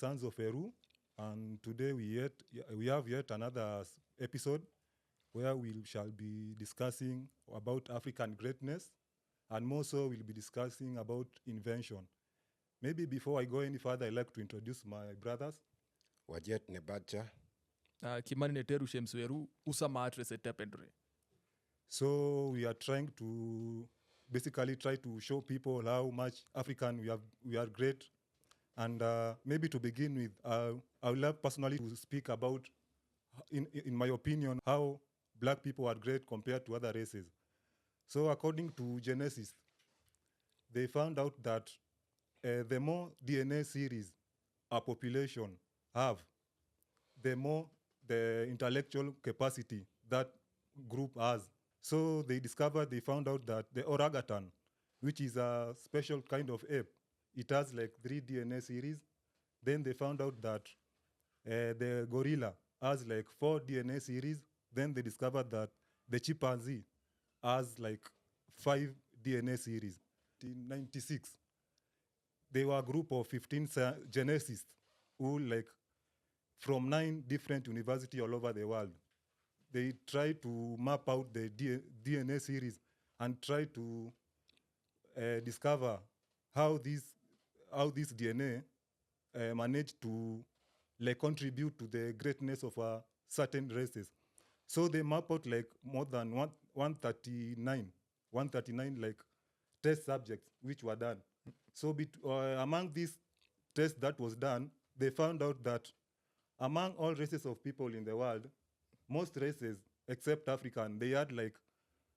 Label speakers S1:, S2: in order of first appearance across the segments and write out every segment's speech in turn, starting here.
S1: Sons of Eru, and today we have yet another episode where we shall be discussing about African greatness, and more so we'll be discussing about invention. Maybe before I go any further, I'd like to introduce my brothers.
S2: Wajet Nebacha.
S3: Kimani Neteru Shemsweru, Usama Atres Etependre.
S1: So we are trying to basically try to show people how much African we are great. And maybe to begin with, I would love personally to speak about, in my opinion, how black people are great compared to other races. So according to Genesis, they found out that the more DNA series a population have, the more the intellectual capacity that group has. So they found out that the orangutan, which is a special kind of ape, it has like 3 DNA series. Then they found out that the gorilla has like 4 DNA series. Then they discovered that the chimpanzee has like 5 DNA series. In 96, they were a group of 15 geneticists who like from 9 different universities all over the world. They tried to map out the DNA series and try to discover how this DNA managed to like contribute to the greatness of certain races. So they map out like more than 139 like test subjects which were done. So among these tests that was done, they found out that among all races of people in the world, most races except African, they had like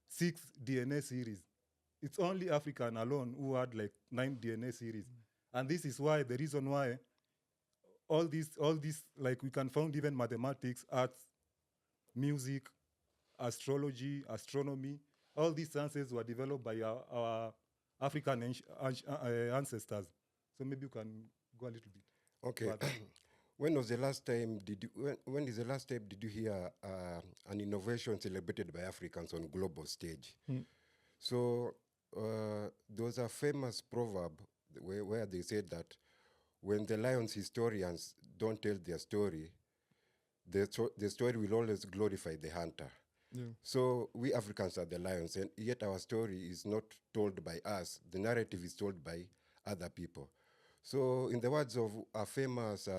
S1: 6 DNA series. It's only African alone who had like 9 DNA series. And this is why, the reason why all these, like we can find even mathematics, arts, music, astrology, astronomy, all these sciences were developed by our African ancestors. So maybe you can go a little bit.
S2: Okay. When is the last time did you hear an innovation celebrated by Africans on global stage? So there was a famous proverb where they said that when the lion's historians don't tell their story, the story will always glorify the hunter.
S3: Yeah.
S2: So we Africans are the lions, and yet our story is not told by us. The narrative is told by other people. So in the words of a famous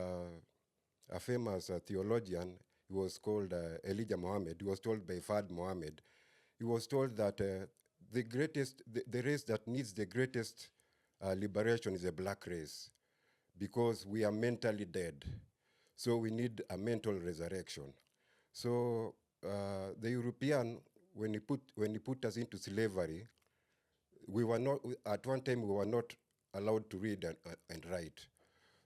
S2: theologian, he was called Elijah Muhammad. He was told by Fard Muhammad. He was told that the race that needs the greatest liberation is a black race, because we are mentally dead. So we need a mental resurrection. So the European, when he put us into slavery, we were not, at one time we were not allowed to read and write.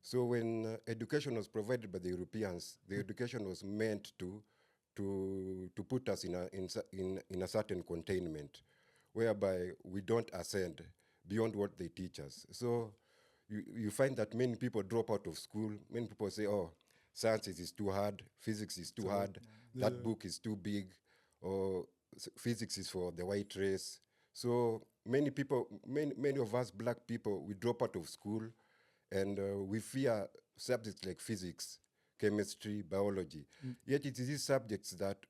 S2: So when education was provided by the Europeans, the education was meant to put us in a certain containment, whereby we don't ascend beyond what they teach us. So you find that many people drop out of school. Many people say, oh, sciences is too hard, physics is too hard, that book is too big, or physics is for the white race. So many of us black people, we drop out of school, and we fear subjects like physics, chemistry, biology. Yet it is these subjects that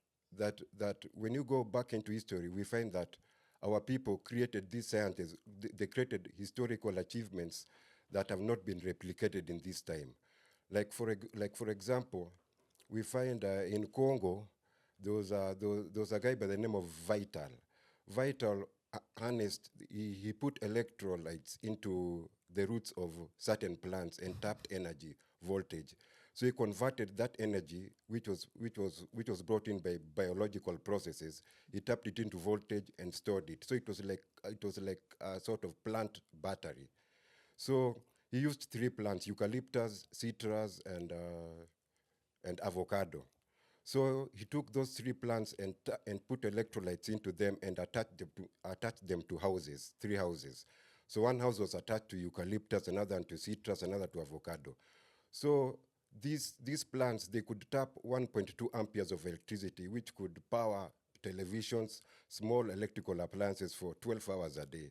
S2: when you go back into history, we find that our people created these sciences. They created historical achievements that have not been replicated in this time. Like for example, we find in Congo, there was a guy by the name of Vital. Vital harnessed, he put electrolytes into the roots of certain plants and tapped energy, voltage. So he converted that energy, which was brought in by biological processes. He tapped it into voltage and stored it. So it was like a sort of plant battery. So he used 3 plants: eucalyptus, citrus, and avocado. So he took those 3 plants and put electrolytes into them and attached them to houses, 3 houses. So one house was attached to eucalyptus, another to citrus, another to avocado. So these plants, they could tap 1.2 amperes of electricity, which could power televisions, small electrical appliances for 12 hours a day.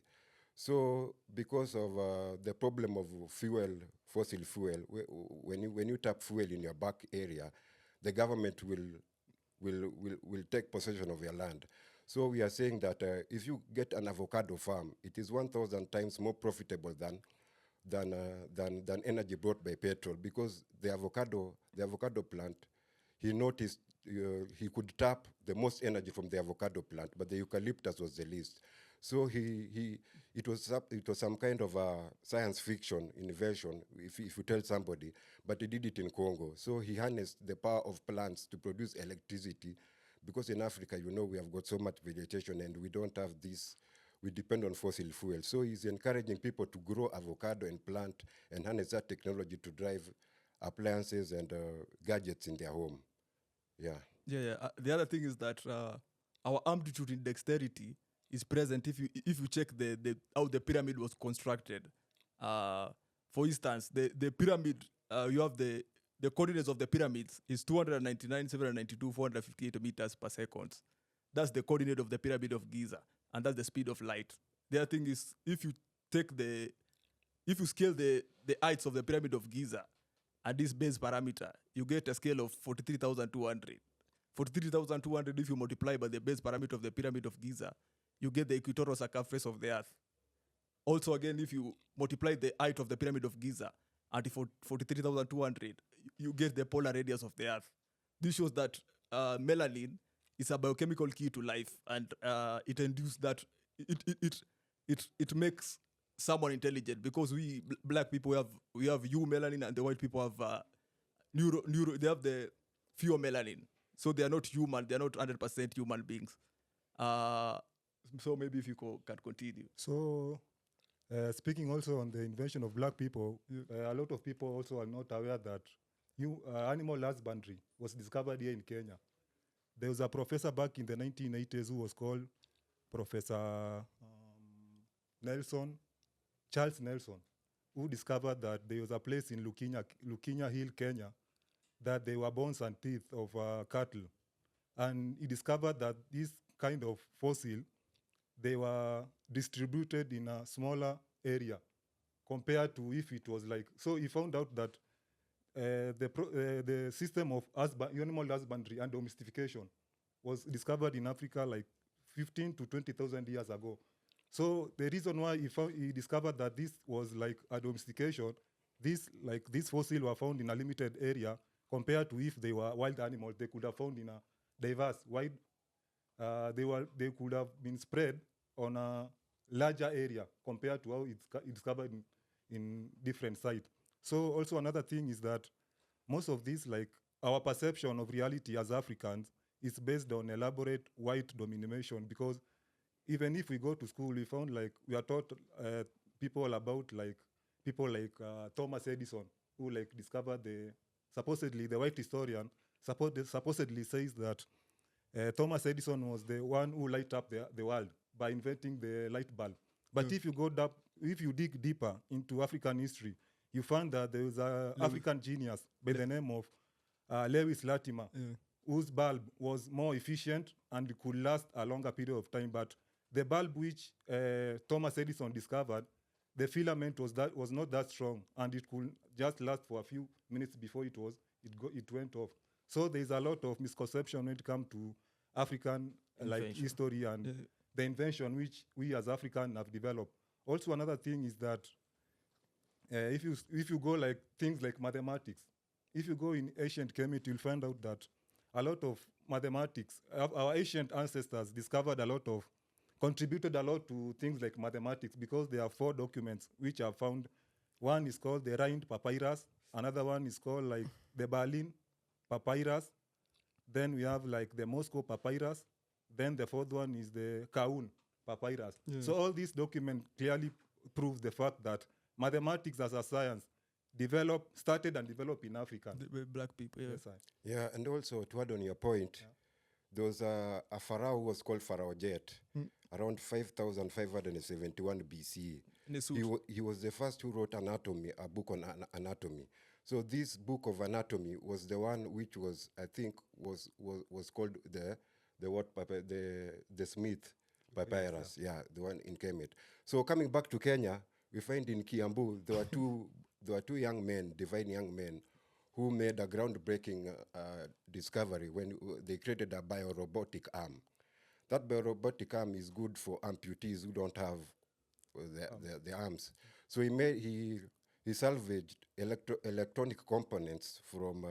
S2: So because of the problem of fuel fossil fuel, when you tap fuel in your back area, the government will take possession of your land. So we are saying that if you get an avocado farm, it is 1,000 times more profitable than energy brought by petrol, because the avocado plant, he noticed he could tap the most energy from the avocado plant, but the eucalyptus was the least. So it was some kind of a science fiction invention, if you tell somebody, but he did it in Congo. So he harnessed the power of plants to produce electricity, because in Africa, we have got so much vegetation and we don't have this. We depend on fossil fuel. So he's encouraging people to grow avocado and plant and harness that technology to drive appliances and gadgets in their home. Yeah.
S3: The other thing is that our amplitude in dexterity is present if you check the how the pyramid was constructed. For instance, the pyramid, you have the coordinates of the pyramids is 299, 792, 458 meters per second. That's the coordinate of the pyramid of Giza, and that's the speed of light. The other thing is, if you scale the heights of the pyramid of Giza at this base parameter, you get a scale of 43,200. 43,200, if you multiply by the base parameter of the pyramid of Giza, you get the equatorial circumference of the Earth. Also, again, if you multiply the height of the pyramid of Giza at 43,200, you get the polar radius of the Earth. This shows that melanin is a biochemical key to life, and it induced that it makes someone intelligent, because we black people we have melanin, and the white people have they have the fewer melanin, so they are not human. They are not 100% human beings. So maybe if you can continue.
S1: So, speaking also on the invention of black people, a lot of people also are not aware that animal husbandry was discovered here in Kenya. There was a professor back in the 1980s who was called Professor Charles Nelson, who discovered that there was a place in Lukinya Hill, Kenya, that there were bones and teeth of cattle. And he discovered that this kind of fossil, they were distributed in a smaller area compared to if it was like. So he found out that the system of animal husbandry and domestication was discovered in Africa like 15 to 20,000 years ago. So the reason why he discovered that this was like a domestication, these fossils were found in a limited area compared to if they were wild animals, they could have found in a diverse wide. They could have been spread on a larger area compared to how it's discovered in different sites. So also another thing is that most of this, like our perception of reality as Africans, is based on elaborate white domination, because even if we go to school, we found like we are taught people like Thomas Edison, who like discovered supposedly the white historian supposedly says that Thomas Edison was the one who light up the world by inventing the light bulb. But if you dig deeper into African history, you find that there was an African genius by the name of Lewis Latimer, whose bulb was more efficient and could last a longer period of time. But the bulb which Thomas Edison discovered, the filament was not that strong, and it could just last for a few minutes before it went off. So there's a lot of misconception when it comes to African history and the invention which we as Africans have developed. Also, another thing is that if you go like things like mathematics, if you go in ancient Kemet, you'll find out that a lot of mathematics, our ancient ancestors contributed a lot to things like mathematics, because there are 4 documents which are found. One is called the Rind Papyrus. Another one is called like the Berlin Papyrus. Then we have like the Moscow Papyrus. Then the 4th one is the Kaun Papyrus. So all these documents clearly prove the fact that mathematics as a science started and developed in Africa.
S3: Black people,
S1: Yes,
S2: Yeah, and also to add on your point, there was a pharaoh who was called Pharaoh Jet, around 5,571 BCE. He was the first who wrote a book on anatomy. So this book of anatomy was the one which was, I think, was called the Smith Papyrus. Yeah, the one in Kemet. So coming back to Kenya, we find in Kiambu there were 2 there were two young men, divine young men, who made a groundbreaking discovery when they created a biorobotic arm. That biorobotic arm is good for amputees who don't have the arms. So he salvaged electronic components from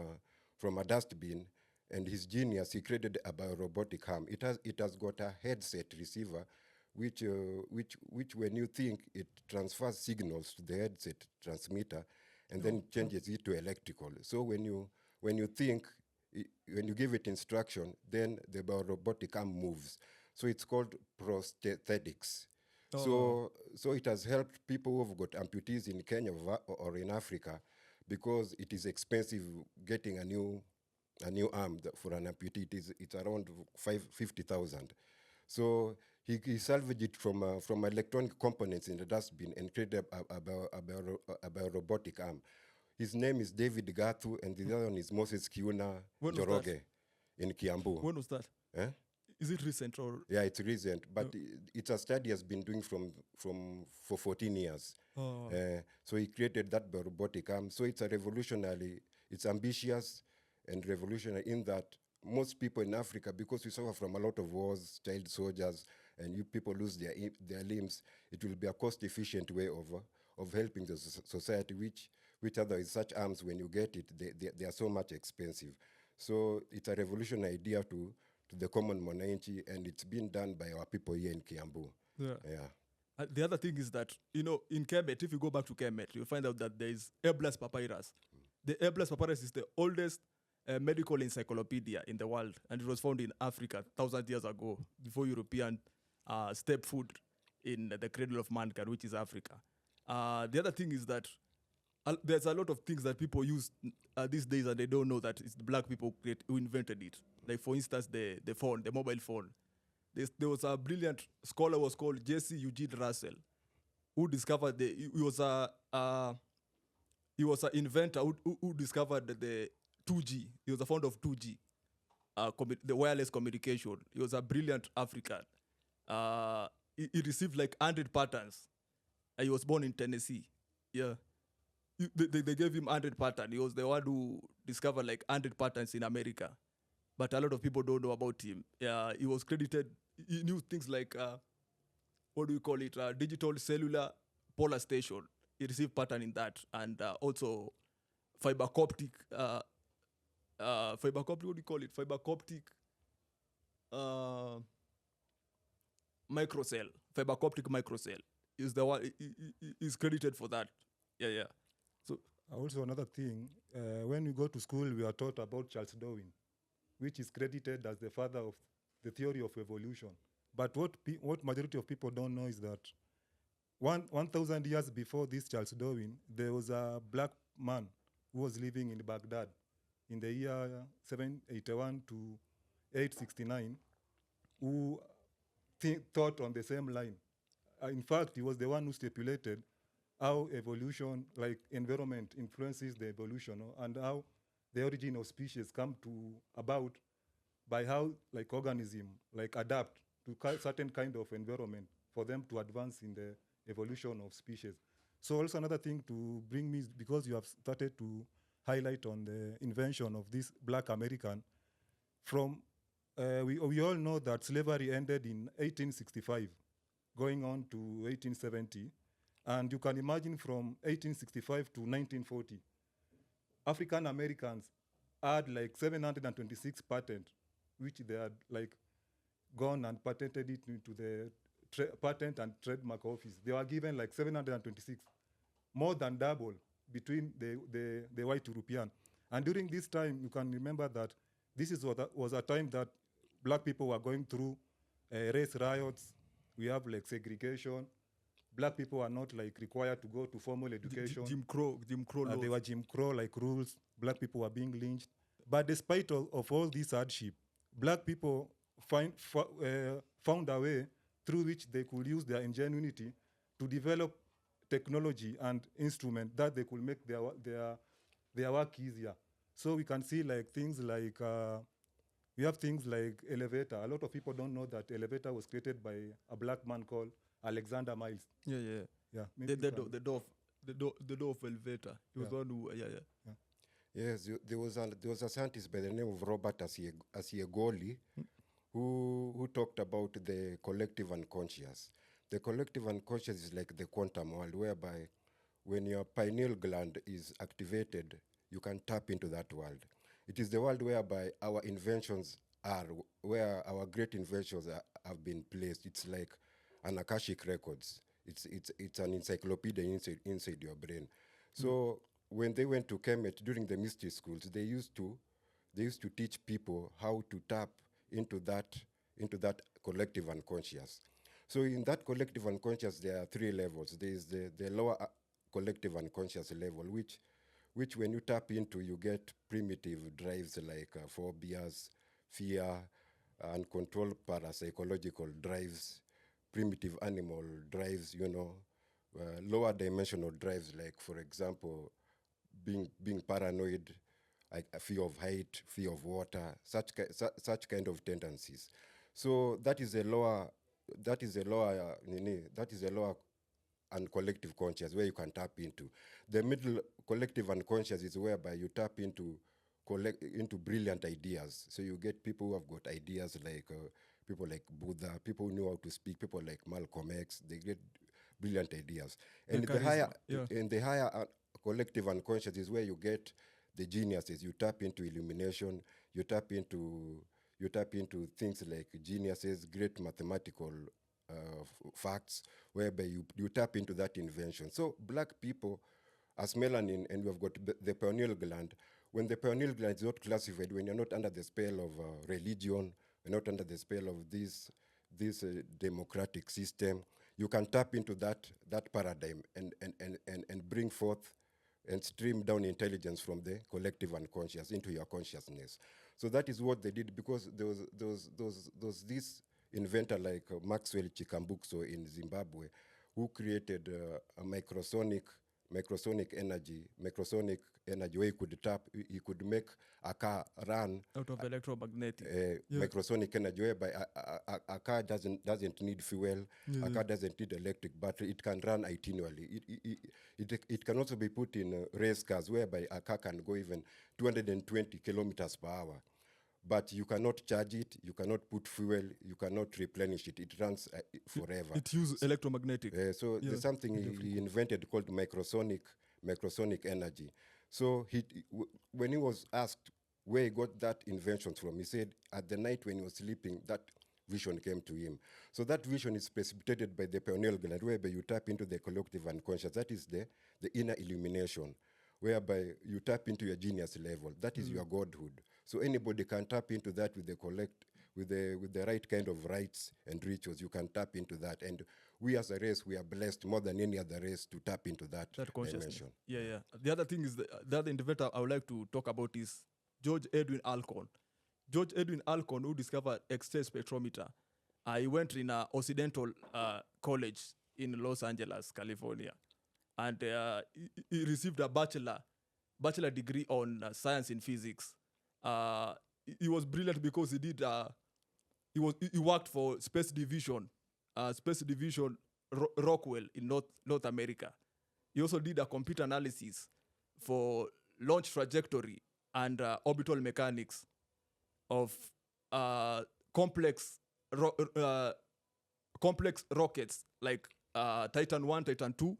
S2: a dustbin, and his genius, he created a biorobotic arm. It has got a headset receiver, which when you think, it transfers signals to the headset transmitter, and then changes it to electrical. So when you think, when you give it instruction, then the biorobotic arm moves. So it's called prosthetics. So it has helped people who have got amputees in Kenya or in Africa, because it is expensive getting a new arm for an amputee. It's around 50,000. So he salvaged it from electronic components in the dustbin and created a biorobotic arm. His name is David Gathu, and the other one is Moses Kiuna
S3: When was
S2: Joroge in Kiambu.
S3: When was that?
S2: Eh?
S3: Is it recent or?
S2: Yeah, it's recent, but it's a study has been doing for 14 years. So he created that robotic arm. So it's a revolutionary, it's ambitious and revolutionary in that most people in Africa, because we suffer from a lot of wars, child soldiers, and you people lose their limbs, it will be a cost-efficient way of helping the society, which otherwise such arms, when you get it, they are so much expensive. So it's a revolutionary idea to the common mwananchi, and it's been done by our people here in Kiambu.
S3: Yeah. The other thing is that, in Kemet, if you go back to Kemet, you'll find out that there is Eblas papyrus. The Eblas papyrus is the oldest medical encyclopedia in the world, and it was found in Africa 1,000 years ago, before European stepped foot in the cradle of mankind, which is Africa. The other thing is that there's a lot of things that people use these days, and they don't know that it's the black people who invented it. Like, for instance, the phone, the mobile phone. There was a brilliant scholar was called Jesse Eugene Russell, who discovered he was an inventor who discovered the 2G. He was a founder of 2G, the wireless communication. He was a brilliant African. He received like 100 patents. He was born in Tennessee. Yeah. They gave him 100 patents. He was the one who discovered like 100 patents in America. But a lot of people don't know about him. He was credited, he knew things like, what do we call it, digital cellular polar station. He received patent in that. And also fiber optic, what do you call it? Fiber optic microcell. Fiber optic microcell is the one, he's credited for that. Yeah. So
S1: also another thing, when we go to school, we are taught about Charles Darwin, which is credited as the father of the theory of evolution. But what majority of people don't know is that 1,000 years before this Charles Darwin, there was a black man who was living in Baghdad in the year 781 to 869, who thought on the same line. In fact, he was the one who stipulated how evolution, like environment, influences the evolution, and how the origin of species come to about by how like organism like adapt to certain kind of environment for them to advance in the evolution of species. So also another thing to bring me, because you have started to highlight on the invention of this black American, from we all know that slavery ended in 1865, going on to 1870. And you can imagine from 1865 to 1940, African Americans had like 726 patents, which they had like gone and patented it into the patent and trademark office. They were given like 726, more than double between the white European. And during this time, you can remember that this was a time that black people were going through race riots. We have like segregation. Black people are not like required to go to formal education.
S3: Jim Crow laws.
S1: They were Jim Crow like rules. Black people were being lynched. But despite of all this hardship, black people found a way through which they could use their ingenuity to develop technology and instrument that they could make their work easier. So we can see like things like we have things like elevator. A lot of people don't know that elevator was created by a black man called Alexander Miles.
S3: Yeah.
S1: Yeah.
S3: The the door of elevator. He was
S1: Yeah.
S3: the one who, yeah.
S2: Yes, there was a scientist by the name of Robert Asiegoli who talked about the collective unconscious. The collective unconscious is like the quantum world, whereby when your pineal gland is activated, you can tap into that world. It is the world whereby our inventions are, where our great inventions have been placed. It's like an Akashic records. It's an encyclopedia inside your brain. So when they went to Kemet during the mystery schools, they used to teach people how to tap into that collective unconscious. So in that collective unconscious, there are three levels. There is the lower collective unconscious level, which when you tap into, you get primitive drives like phobias, fear, uncontrolled parapsychological drives, primitive animal drives, lower dimensional drives, like, for example, being paranoid, like a fear of height, fear of water, such kind of tendencies. So that is a lower and collective conscious where you can tap into. The middle collective unconscious is whereby you tap into brilliant ideas. So you get people who have got ideas like people like Buddha, people who know how to speak, people like Malcolm X. They get brilliant ideas. And
S3: charisma, yeah.
S2: the higher collective unconscious is where you get the geniuses. You tap into illumination. You tap into things like geniuses, great mathematical facts, whereby you tap into that invention. So black people, as melanin, and we've got the pineal gland. When the pineal gland is not classified, when you're not under the spell of religion, you're not under the spell of this democratic system, you can tap into that paradigm and bring forth and stream down intelligence from the collective unconscious into your consciousness. So that is what they did, because there was this inventor like Maxwell Chikambukso in Zimbabwe, who created a microsonic energy where he could make a car run
S3: Out of electromagnetic.
S2: microsonic energy, whereby a car doesn't need fuel, a car doesn't need electric battery, it can run eternally. It can also be put in race cars, whereby a car can go even 220 kilometers per hour. But you cannot charge it, you cannot put fuel, you cannot replenish it. It runs forever.
S3: It uses electromagnetic.
S2: So there's something he invented called microsonic energy. So when he was asked where he got that invention from, he said at the night when he was sleeping, that vision came to him. So that vision is precipitated by the pineal gland, whereby you tap into the collective unconscious. That is the inner illumination, whereby you tap into your genius level. That is your godhood. So anybody can tap into that with the right kind of rites and rituals. You can tap into that. And we as a race, we are blessed more than any other race to tap into that
S3: consciousness.
S2: dimension.
S3: Yeah. The other thing is, the other inventor I would like to talk about is George Edwin Alcorn. George Edwin Alcorn, who discovered X-ray spectrometer. He went in a Occidental college in Los Angeles, California. And he received a bachelor degree on science in physics. He was brilliant because he worked for Space Division Rockwell in North America. He also did a computer analysis for launch trajectory and orbital mechanics of complex rockets like Titan 1, Titan 2,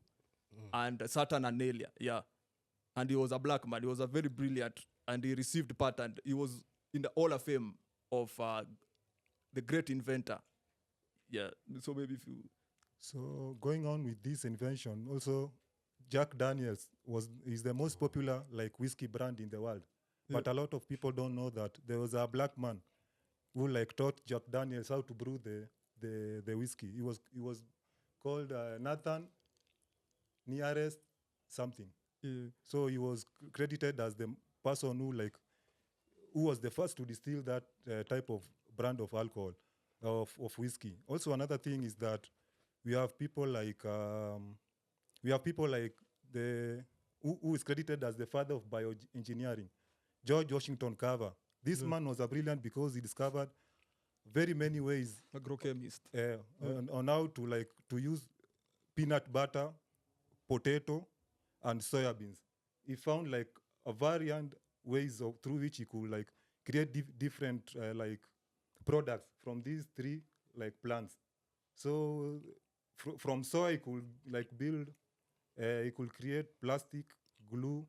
S3: and Saturn and Nelia. Yeah. And he was a black man. He was a very brilliant, and he received patent. He was in the Hall of Fame of the great inventor. Yeah. So maybe if you...
S1: So going on with this invention, also Jack Daniels is the most popular whiskey brand in the world. But a lot of people don't know that there was a black man who taught Jack Daniels how to brew the whiskey. He was called Nathan Nearest something.
S3: Yeah.
S1: So he was credited as the person who was the first to distill that type of brand of alcohol, of whiskey. Also, another thing is that we have people who is credited as the father of bioengineering, George Washington Carver. This man was a brilliant because he discovered very many ways
S3: Agrochemist.
S1: on how to use peanut butter, potato, and soybeans. He found like a variant ways of through which he could like create different like products from these three like plants. So from soy, he could like build, he could create plastic, glue,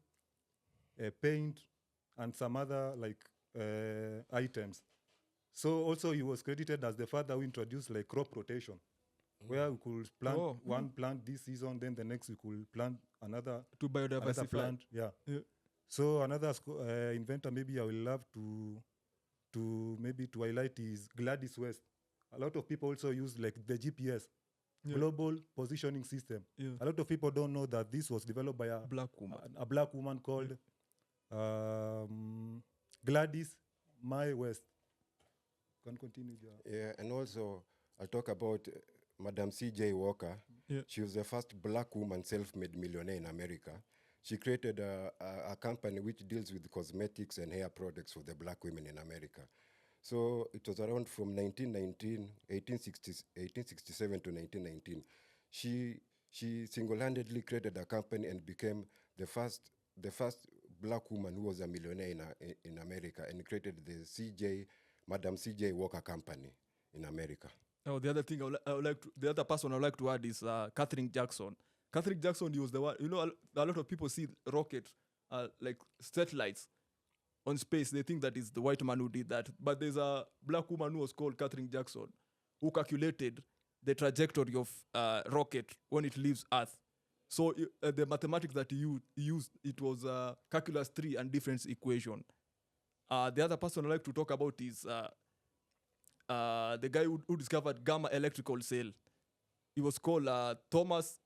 S1: paint, and some other like items. So also he was credited as the father who introduced like crop rotation, where we could plant one plant this season, then the next we could plant another
S3: To biodiversify.
S1: plant. Yeah.
S3: Yeah.
S1: So another inventor maybe I will love to maybe to highlight is Gladys West. A lot of people also use like the GPS,
S3: Yeah.
S1: global positioning system.
S3: Yeah.
S1: A lot of people don't know that this was developed by
S3: Black woman.
S1: a black woman called Gladys Mae West. Can continue.
S2: Yeah, and also I'll talk about Madam C.J. Walker.
S3: Yeah.
S2: She was the first black woman self-made millionaire in America. She created a company which deals with cosmetics and hair products for the black women in America. So it was around from 1867 to 1919. She single-handedly created a company and became the first black woman who was a millionaire in America, and created the Madam C.J. Walker Company in America.
S3: Oh, the other thing I would like to, the other person I would like to add is Catherine Jackson. Catherine Jackson, he was the one. You know, a lot of people see rocket like satellites on space. They think that is the white man who did that. But there's a black woman who was called Catherine Jackson, who calculated the trajectory of rocket when it leaves Earth. So the mathematics that he used, it was calculus 3 and difference equation. The other person I'd like to talk about is the guy who discovered gamma electrical cell. He was called Thomas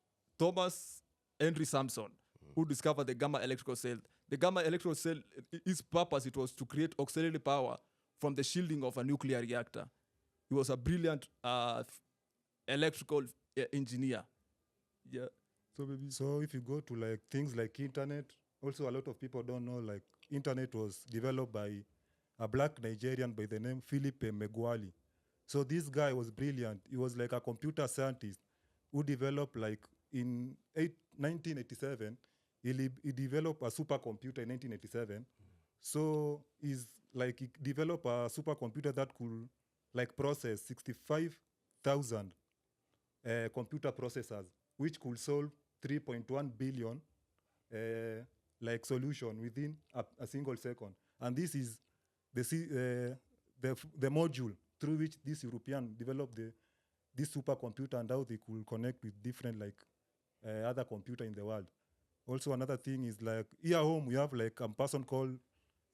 S3: Henry Sampson, who discovered the gamma electrical cell. The gamma electrical cell, its purpose, it was to create auxiliary power from the shielding of a nuclear reactor. He was a brilliant electrical engineer. Yeah.
S1: So if you go to like things like internet, also a lot of people don't know like internet was developed by a black Nigerian by the name Philip Megwali. So this guy was brilliant. He was like a computer scientist who developed like in 1987, he developed a supercomputer in 1987. So he's like he developed a supercomputer that could like process 65,000 computer processors, which could solve 3.1 billion like solution within a single second. And this is the module through which this European developed this supercomputer and how they could connect with different like other computer in the world. Also, another thing is like here home we have like a person called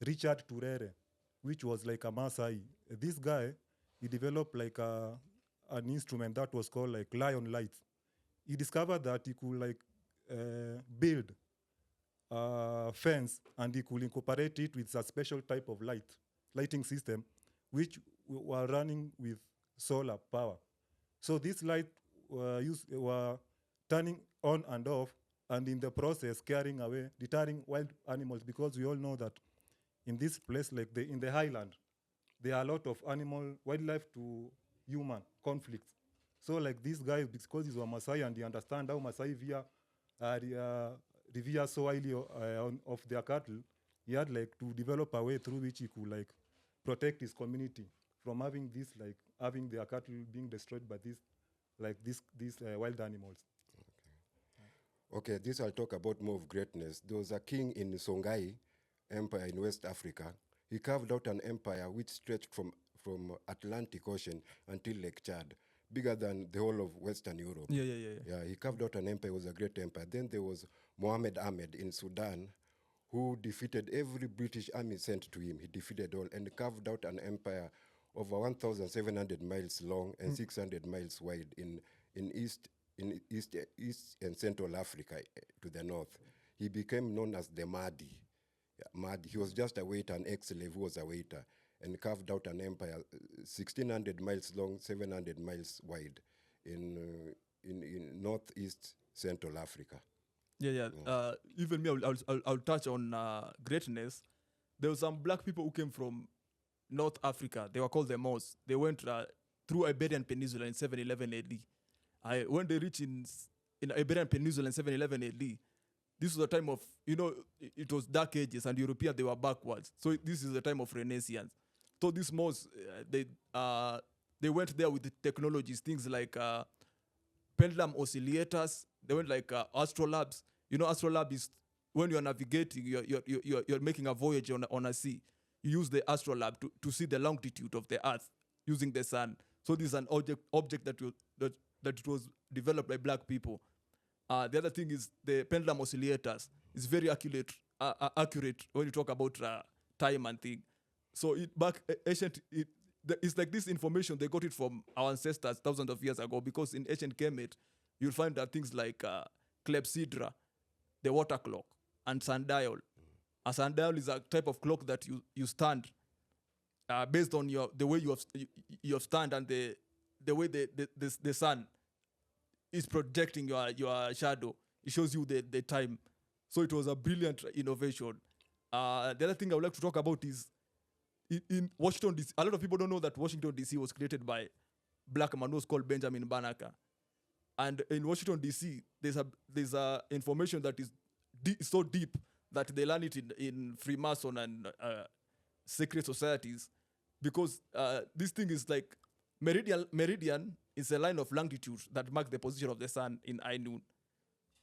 S1: Richard Turere, which was like a Maasai. This guy, he developed like an instrument that was called like lion lights. He discovered that he could like build a fence and he could incorporate it with a special type of lighting system, which were running with solar power. So this light were turning on and off, and in the process carrying away, deterring wild animals, because we all know that in this place, like in the highland, there are a lot of wildlife to human conflicts. So like this guy, because he's a Maasai and he understands how Maasai revere so highly of their cattle, he had like to develop a way through which he could like protect his community from having their cattle being destroyed by these wild animals.
S2: Okay, this I'll talk about more of greatness. There was a king in Songhai Empire in West Africa. He carved out an empire which stretched from Atlantic Ocean until Lake Chad, bigger than the whole of Western Europe. Yeah, he carved out an empire. It was a great empire. Then there was Mohammed Ahmed in Sudan, who defeated every British army sent to him. He defeated all and carved out an empire over 1,700 miles long and 600 miles wide in East and Central Africa to the north. He became known as the Mahdi. Yeah, Mahdi. He was just a waiter, an ex-slave who was a waiter, and carved out an empire 1,600 miles long, 700 miles wide in northeast Central Africa.
S3: Even me, I'll touch on greatness. There were some black people who came from North Africa. They were called the Moors. They went through Iberian Peninsula in 711 AD. When they reached in Iberian Peninsula in 711 AD, this was a time of, it was dark ages, and Europeans, they were backwards. So this is a time of Renaissance. So this most, they went there with the technologies, things like pendulum oscillators. They went like astrolabes. Astrolabe is when you're navigating, you're making a voyage on a sea. You use the astrolabe to see the longitude of the Earth using the sun. So this is an object that it was developed by black people. The other thing is the pendulum oscillators. It's very accurate when you talk about time and thing. So it's like this information, they got it from our ancestors thousands of years ago, because in ancient Kemet, you'll find that things like clepsydra, the water clock, and sundial. A sundial is a type of clock that you stand based on the way you have stand, and the way the sun is projecting your shadow. It shows you the time. So it was a brilliant innovation. The other thing I would like to talk about is in Washington, D.C. A lot of people don't know that Washington, D.C. was created by black man who was called Benjamin Banneker. And in Washington, D.C., there's a information that is so deep that they learn it in Freemason and secret societies, because this thing is like meridian is a line of longitude that marks the position of the sun in high noon.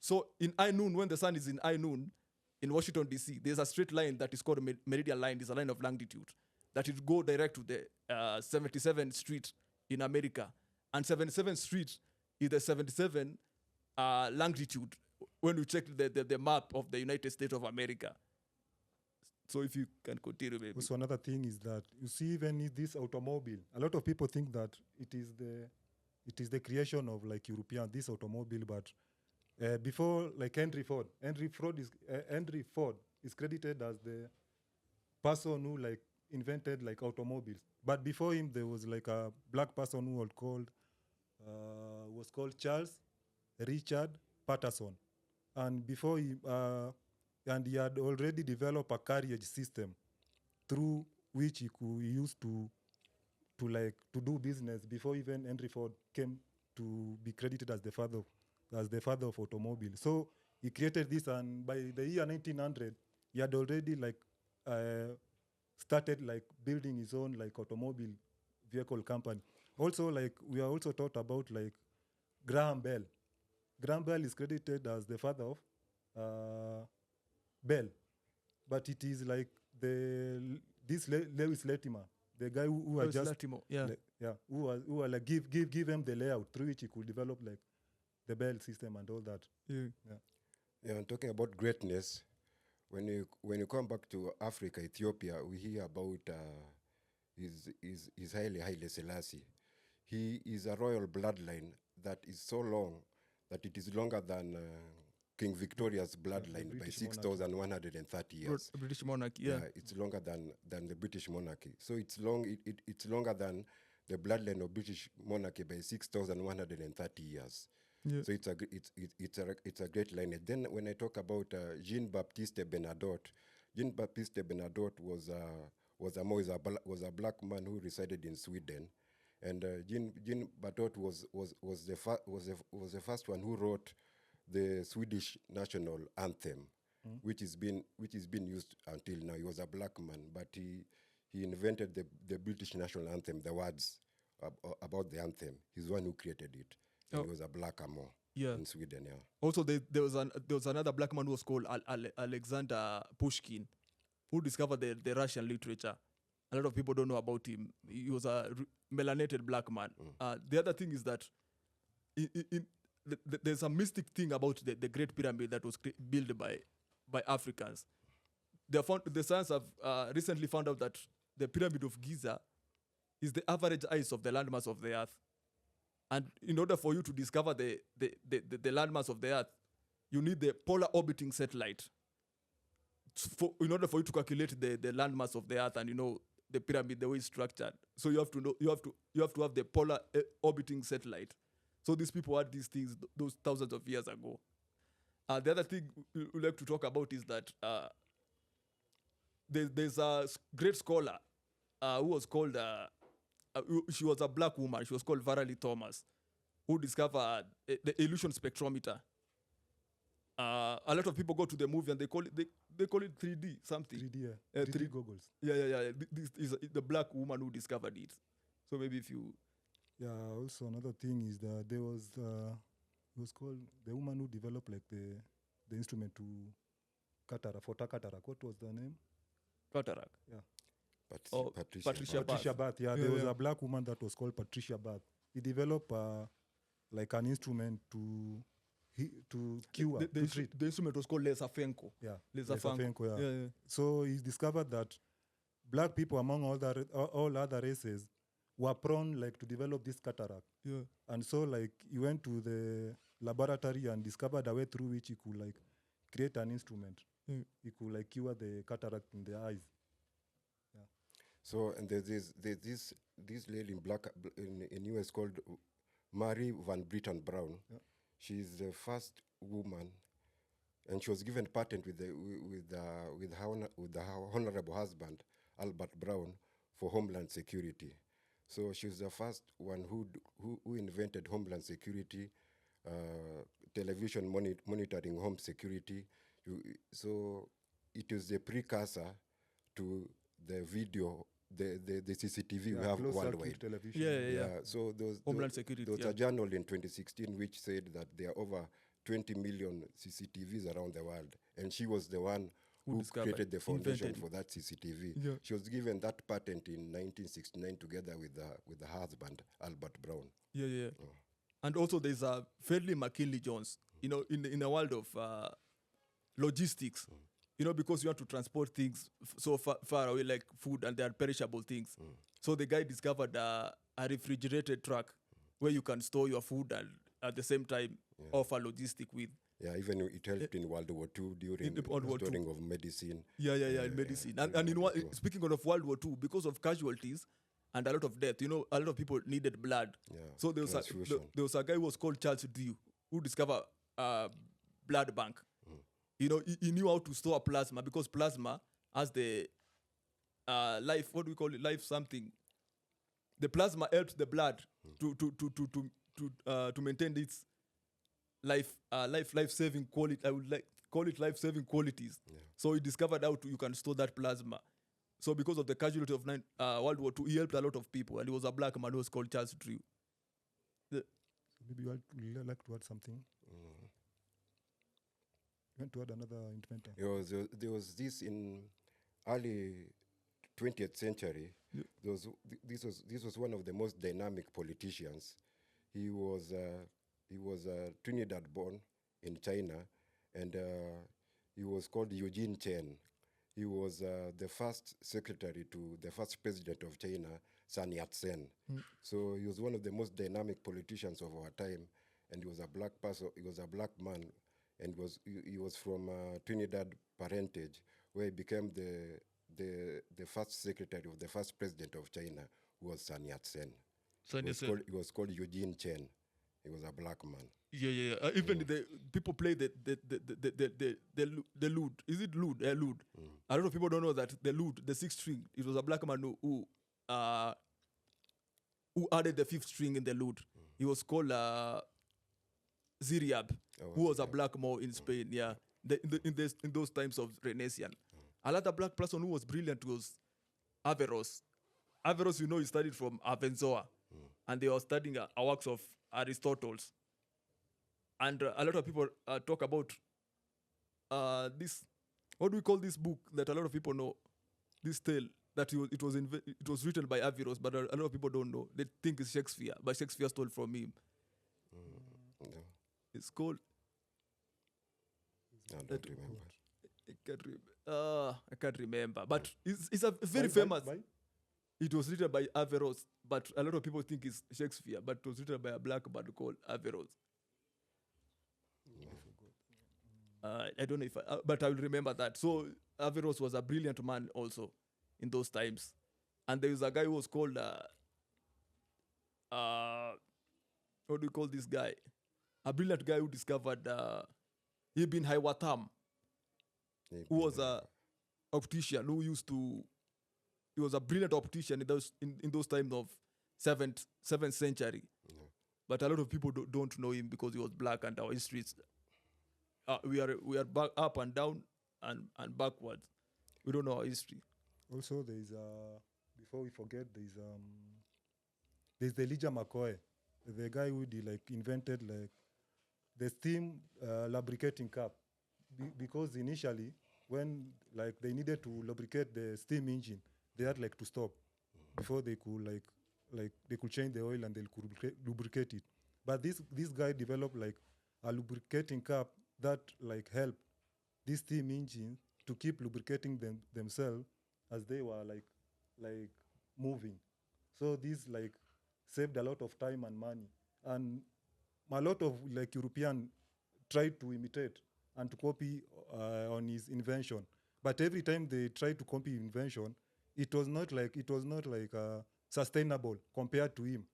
S3: So in high noon, when the sun is in high noon in Washington, D.C., there's a straight line that is called a meridian line. It's a line of longitude that it go direct to the 77th Street in America. And 77th Street is the 77 longitude when you check the map of the United States of America. So if you can continue, maybe.
S1: Also, another thing is that you see, even in this automobile, a lot of people think that it is the creation of like European, this automobile, but before, like Henry Ford is credited as the person who like invented like automobiles. But before him, there was like a black person who was called Charles Richard Patterson, and before he had already developed a carriage system through which he could use to do business before even Henry Ford came to be credited as the father of automobile. So he created this, and by the year 1900, he had already started like building his own like automobile vehicle company. Also, like we are also taught about like Graham Bell. Graham Bell is credited as the father of Bell, but it is like Lewis Latimer, the guy who
S3: Lewis Latimer,
S1: who like give him the layout through which he could develop like the Bell system and all that.
S2: Yeah, and talking about greatness, when you come back to Africa, Ethiopia, we hear about his Haile Selassie. He is a royal bloodline that is so long that it is longer than King Victoria's bloodline by 6,130 years.
S3: British monarchy, yeah.
S2: It's longer than the British monarchy. So it's longer than the bloodline of British monarchy by 6,130 years.
S3: Yeah.
S2: So it's a great lineage. Then when I talk about Jean-Baptiste Bernadotte was a black man who resided in Sweden, and Jean Bernadotte was the first one who wrote the Swedish national anthem, which is been used until now. He was a black man, but he invented the British national anthem, the words about the anthem. He's the one who created it. And he was a black Amo in Sweden. Yeah.
S3: Also, there was another black man who was called Alexander Pushkin, who discovered the Russian literature. A lot of people don't know about him. He was a melanated black man. The other thing is that there's a mystic thing about the Great Pyramid that was built by Africans. The science have recently found out that the Pyramid of Giza is the average size of the landmass of the Earth. And in order for you to discover the landmass of the Earth, you need the polar orbiting satellite. In order for you to calculate the landmass of the Earth and the pyramid, the way it's structured, so you have to have the polar orbiting satellite. So these people had these things those thousands of years ago. The other thing we like to talk about is that there's a great scholar who was called. She was a black woman. She was called Valerie Thomas, who discovered the illusion spectrometer. a lot of people go to the movie and they call it 3D something.
S1: 3D, yeah. 3D
S3: 3D
S1: goggles.
S3: Yeah. This is the black woman who discovered it. So maybe if you
S1: Yeah, also another thing is that there was it was called the woman who developed like the instrument to cataract, for cataract. What was the name?
S3: cataract.
S1: Yeah.
S3: Patricia
S1: Patricia
S3: Bath.
S1: Bath. Yeah,
S3: Yeah,
S1: there was
S3: yeah.
S1: a black woman that was called Patricia Bath. He developed like an instrument to cure, to treat.
S3: The instrument was called Lesafenko.
S1: Yeah,
S3: Lesafenko.
S1: yeah.
S3: Yeah.
S1: So he discovered that black people among all other races were prone like to develop this cataract.
S3: Yeah.
S1: And so like he went to the laboratory and discovered a way through which he could like create an instrument.
S3: Mm.
S1: He could like cure the cataract in the eyes.
S2: So, and there's this lady in in US called Mary Van Britten Brown.
S1: Yeah.
S2: She's the first woman, and she was given patent with her honorable husband Albert Brown for Homeland Security. So she's the first one who invented Homeland Security, television monitoring home security. So it is the precursor to the video, the CCTV we have
S1: closed
S2: worldwide.
S1: circuit television.
S3: Yeah.
S2: So
S3: Homeland Security.
S2: there was
S3: Yeah.
S2: a journal in 2016 which said that there are over 20 million CCTVs around the world, and she was the one who
S3: discovered,
S2: created the foundation
S3: invented
S2: for that CCTV.
S3: Yeah.
S2: She was given that patent in 1969 together with her husband Albert Brown.
S3: Yeah. And also there's a Fairleigh McKinley Jones. You know, in a world of logistics, you know, because you want to transport things so far away, like food, and they are perishable things. So the guy discovered a refrigerated truck where you can store your food and at the same time offer logistic with.
S2: Yeah, even it helped in World War II during
S3: In
S2: the
S3: World War
S2: storing of medicine.
S3: Yeah, in medicine. And in speaking of World War II, because of casualties and a lot of death, you know, a lot of people needed blood.
S2: Yeah,
S3: So there was a guy who was called Charles Drew who discovered a blood bank. You know, he knew how to store plasma because plasma has the life, what do we call it? Life something. The plasma helps the blood to maintain its life saving quality. I would like call it life saving qualities.
S2: Yeah.
S3: So he discovered how you can store that plasma. So because of the casualty of World War II, he helped a lot of people, and he was a black man who was called Charles Drew.
S1: Maybe you would like to add something. You want to add another inventor?
S2: There was this in early 20th century.
S3: Yeah.
S2: This was one of the most dynamic politicians. He was Trinidad born in China, and he was called Eugene Chen. He was the first secretary to the first president of China, Sun Yat-sen. So he was one of the most dynamic politicians of our time, and he was a black person. He was a black man, and he was from Trinidad parentage, where he became the first secretary of the first president of China, who was Sun Yat-sen. He was called Eugene Chen. He was a black man.
S3: Yeah. Even the people play the lute. Is it lute? Lute. A lot of people don't know that the lute, the sixth string, it was a black man who added the fifth string in the lute. He was called Ziriab, who was a black Moor in Spain. Yeah, in those times of Renaissance. Another black person who was brilliant was Averroes. Averroes, you know, he studied from Avenzoar, and they were studying a works of Aristotle's. And a lot of people talk about this. What do we call this book that a lot of people know? This tale that it was written by Averroes, but a lot of people don't know. They think it's Shakespeare, but Shakespeare stole from him.
S2: No,
S3: It's called.
S2: I don't remember.
S3: I can't remember, but it's a very famous. It was written by Averroes, but a lot of people think it's Shakespeare, but it was written by a black man called Averroes. I don't know if but I will remember that. So Averroes was a brilliant man also in those times. And there was a guy who was called, what do you call this guy? A brilliant guy who discovered Ibn Haywatam, who was a optician who he was a brilliant optician in those times of 7th century. But a lot of people don't know him because he was black, and our history we are back up and down and backwards. We don't know our history.
S1: Also, there's before we forget, there's the Elijah McCoy, the guy who invented the steam lubricating cap, because initially when they needed to lubricate the steam engine, they had to stop before they could they could change the oil and they could lubricate it. But this guy developed a lubricating cap that helped this steam engine to keep lubricating themselves as they were moving. So this saved a lot of time and money, and a lot of European tried to imitate and to copy on his invention. But every time they tried to copy invention, it was not sustainable compared to him.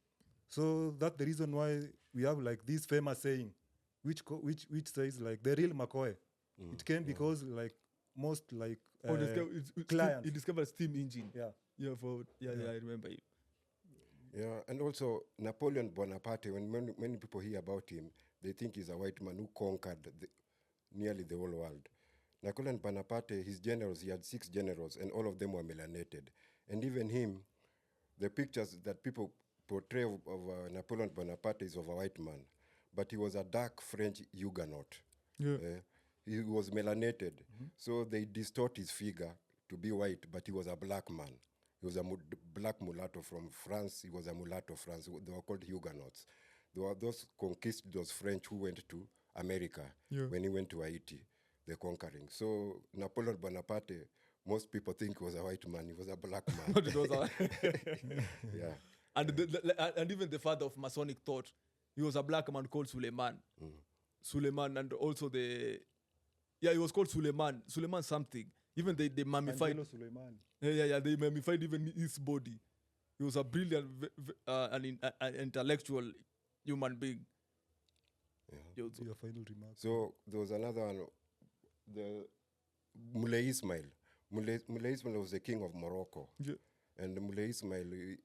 S1: So that's the reason why we have this famous saying, which says the real McCoy. It came because most clients.
S3: He discovered steam engine.
S1: Yeah.
S3: Yeah, I remember it.
S2: Yeah, and also Napoleon Bonaparte, when many people hear about him, they think he's a white man who conquered nearly the whole world. Napoleon Bonaparte, his generals, he had 6 generals, and all of them were melanated. And even him, the pictures that people portray of Napoleon Bonaparte is of a white man. But he was a dark French Huguenot.
S3: Yeah.
S2: He was melanated. So they distort his figure to be white, but he was a black man. He was a black mulatto from France. He was a mulatto France. They were called Huguenots. They were those conquistadors French who went to America when he went to Haiti, the conquering. So Napoleon Bonaparte, most people think he was a white man. He was a black man.
S3: But it was
S2: Yeah.
S3: and even the father of Masonic thought, he was a black man called Suleiman. Suleiman, and also he was called Suleiman something. Even they mummified.
S1: Angelo Suleiman.
S3: Yeah. They mummified even his body. He was a brilliant, an intellectual human being.
S2: Yeah.
S1: Your final remark.
S2: So there was another one, the Moulay Ismail. Moulay Ismail was the king of Morocco.
S3: Yeah.
S2: And Moulay Ismail,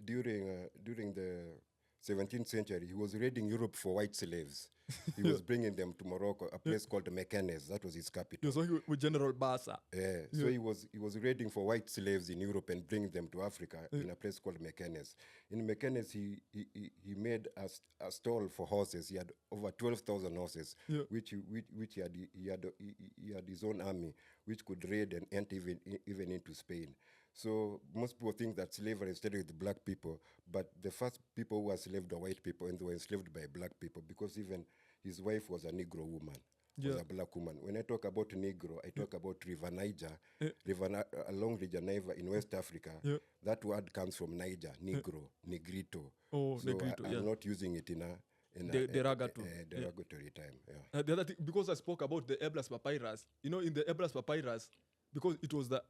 S2: during the 17th century, he was raiding Europe for white slaves. He was bringing them to Morocco, a place called Meknes. That was his capital.
S3: He was working with General Bassa.
S2: So he was raiding for white slaves in Europe and bringing them to Africa in a place called Meknes. In Meknes, he made a stall for horses. He had over 12,000 horses, which he had his own army, which could raid and enter even into Spain. So most people think that slavery started with black people, but the first people who were enslaved were white people, and they were enslaved by black people, because even his wife was a Negro woman, was a black woman. When I talk about Negro, I talk about River Niger, along River Niger in West Africa. That word comes from Niger, Negro, Negrito.
S3: Oh,
S2: so
S3: Negrito,
S2: I'm not using it in a derogatory time. Yeah.
S3: The other thing, because I spoke about the Eblas Papyrus, in the Eblas Papyrus, because it was the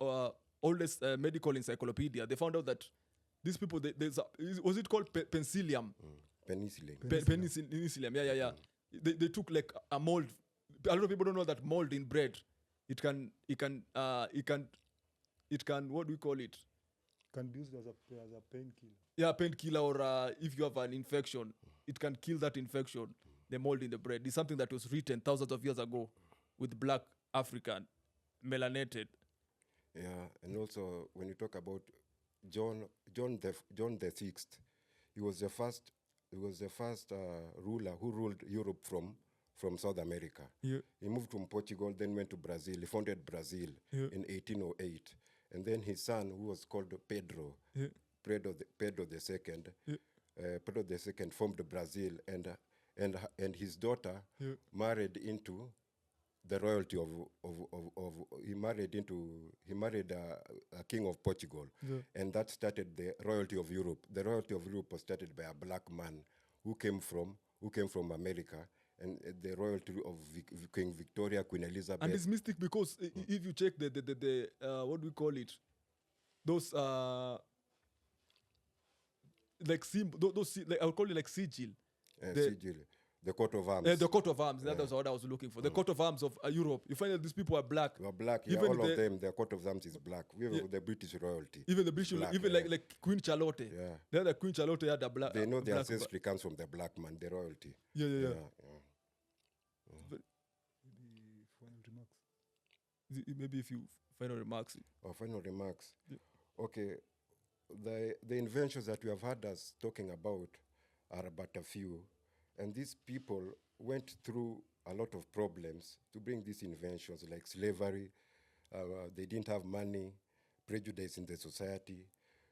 S3: oldest medical encyclopedia, they found out that these people, was it called penicillium?
S2: Penicillin.
S3: Penicillium, yeah. They took a mold. A lot of people don't know that mold in bread, it can what do we call it?
S1: Can be used as a painkiller.
S3: Yeah, painkiller, or if you have an infection, it can kill that infection. The mold in the bread is something that was written thousands of years ago with black African melanated.
S2: Yeah, and also when you talk about John the Sixth, he was the first ruler who ruled Europe from South America.
S3: Yeah.
S2: He moved from Portugal, then went to Brazil. He founded Brazil in 1808, and then his son, who was called Pedro, Pedro II, Pedro II formed Brazil, and his daughter married into the royalty he married a king of Portugal, and that started the royalty of Europe. The royalty of Europe was started by a black man who came from America, and the royalty of Queen Victoria, Queen Elizabeth.
S3: And it's mystic because if you check the what do we call it? Those I'll call it like sigil.
S2: Sigil. The coat of arms.
S3: The coat of arms. That was what I was looking for. The coat of arms of Europe. You find that these people are black.
S2: They are black. Yeah,
S3: even
S2: all of them. Their coat of arms is black. We have the British royalty.
S3: Even the British,
S2: black,
S3: even like Queen Charlotte.
S2: Yeah.
S3: The Queen Charlotte had the black.
S2: They know their ancestry comes from the black man, the royalty.
S3: Yeah. Maybe if you final remarks.
S2: Or final remarks.
S3: Yeah.
S2: Okay, the inventions that we have heard us talking about are but a few, and these people went through a lot of problems to bring these inventions, like slavery. They didn't have money, prejudice in the society.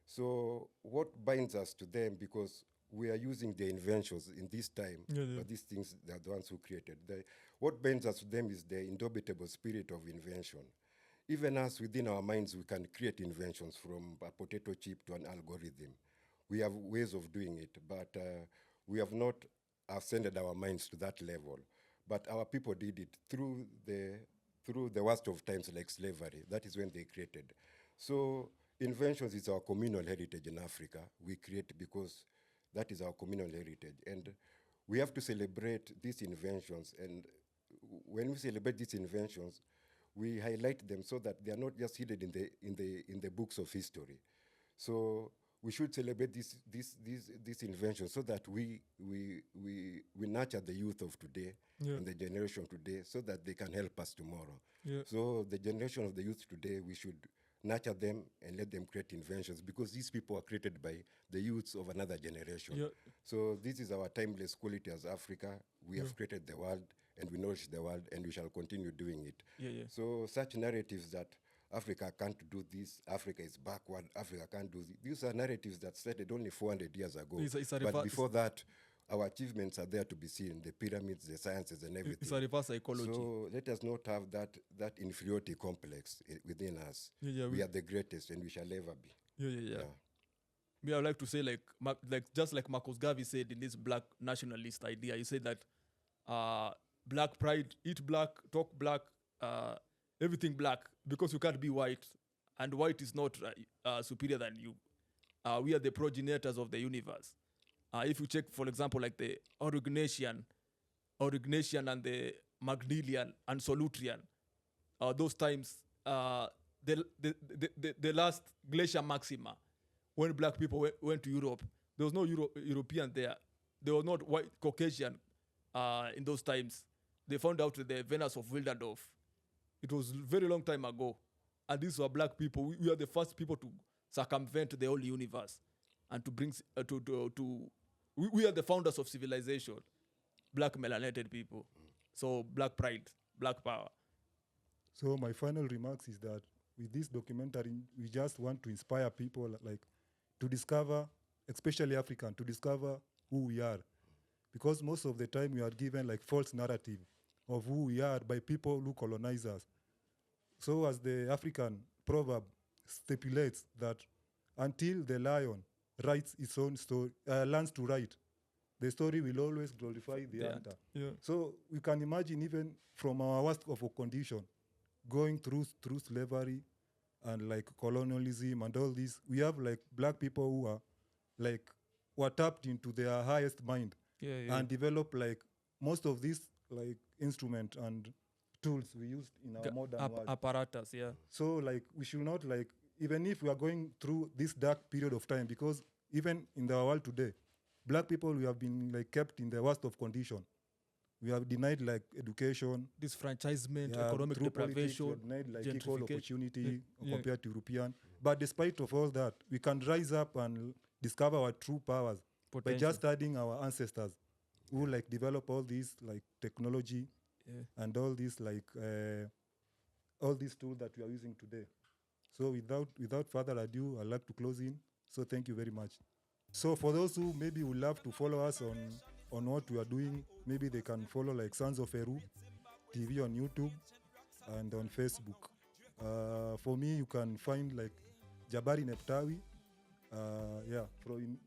S2: So what binds us to them, because we are using the inventions in this time, but these things, they are the ones who created. What binds us to them is the indomitable spirit of invention. Even us, within our minds, we can create inventions, from a potato chip to an algorithm. We have ways of doing it, but we have not ascended our minds to that level. But our people did it through the worst of times, like slavery. That is when they created. So inventions is our communal heritage in Africa. We create because that is our communal heritage. And we have to celebrate these inventions. And when we celebrate these inventions, we highlight them so that they are not just hidden in the books of history. So we should celebrate these inventions so that we nurture the youth of today and the generation today, so that they can help us tomorrow. So the generation of the youth today, we should nurture them and let them create inventions, because these people are created by the youths of another generation. So this is our timeless quality as Africa. We have created the world, and we nourish the world, and we shall continue doing it. So such narratives that Africa can't do this, Africa is backward, Africa can't do this, these are narratives that started only 400 years ago. But before that, our achievements are there to be seen, the pyramids, the sciences, and everything.
S3: It's a reverse psychology.
S2: So let us not have that inferiority complex within us. We are the greatest, and we shall ever be.
S3: Me, I would like to say, like just like Marcus Garvey said in this black nationalist idea, he said that black pride, eat black, talk black, everything black, because you can't be white, and white is not superior than you. We are the progenitors of the universe. If you check, for example, like the Aurignacian and the Magdalian and Solutrean, those times, the last glacier maxima, when black people went to Europe, there was no European there. There was not white Caucasian in those times. They found out the Venus of Wilderdorf. It was a very long time ago. And these were black people. We are the first people to circumvent the whole universe and to bring we are the founders of civilization, black melanated people. So black pride, black power.
S1: So my final remarks is that with this documentary, we just want to inspire people, like, to discover, especially African, to discover who we are. Because most of the time we are given like false narrative of who we are by people who colonize us. So as the African proverb stipulates that until the lion writes its own story, learns to write, the story will always glorify the hunter. So we can imagine, even from our worst of a condition, going through slavery and like colonialism and all this, we have like black people who are like were tapped into their highest mind and develop like most of these like instrument and tools we use in our modern world.
S3: Apparatus,
S1: So like we should not, like, even if we are going through this dark period of time, because even in the world today, black people, we have been like kept in the worst of condition. We have denied like education,
S3: disfranchisement, economic deprivation,
S1: politics, we have denied like equal opportunity compared to European. But despite of all that, we can rise up and discover our true powers by just studying our ancestors who like develop all these like technology and all these like all these tools that we are using today. So without further ado, I'd like to close in. So thank you very much. So for those who maybe would love to follow us on what we are doing, maybe they can follow like Sons of Eru TV on YouTube and on Facebook. For me, you can find like Jabari Neptawi,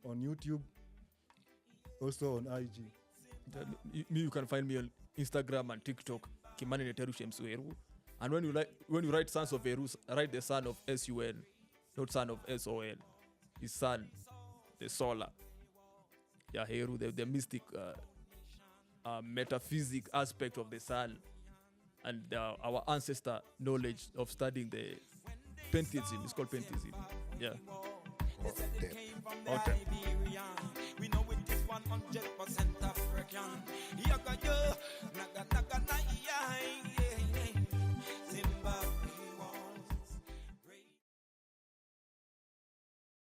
S1: on YouTube, also on IG.
S3: You can find me on Instagram and TikTok, Kimani Neteru Shemsueru. And when you write Sons of Eru, write the son of SUN, not son of SOL. His son, the solar. Heru, the mystic metaphysic aspect of the sun, and our ancestor knowledge of studying the pantheism. It's called pantheism.
S4: We know it is 100% African.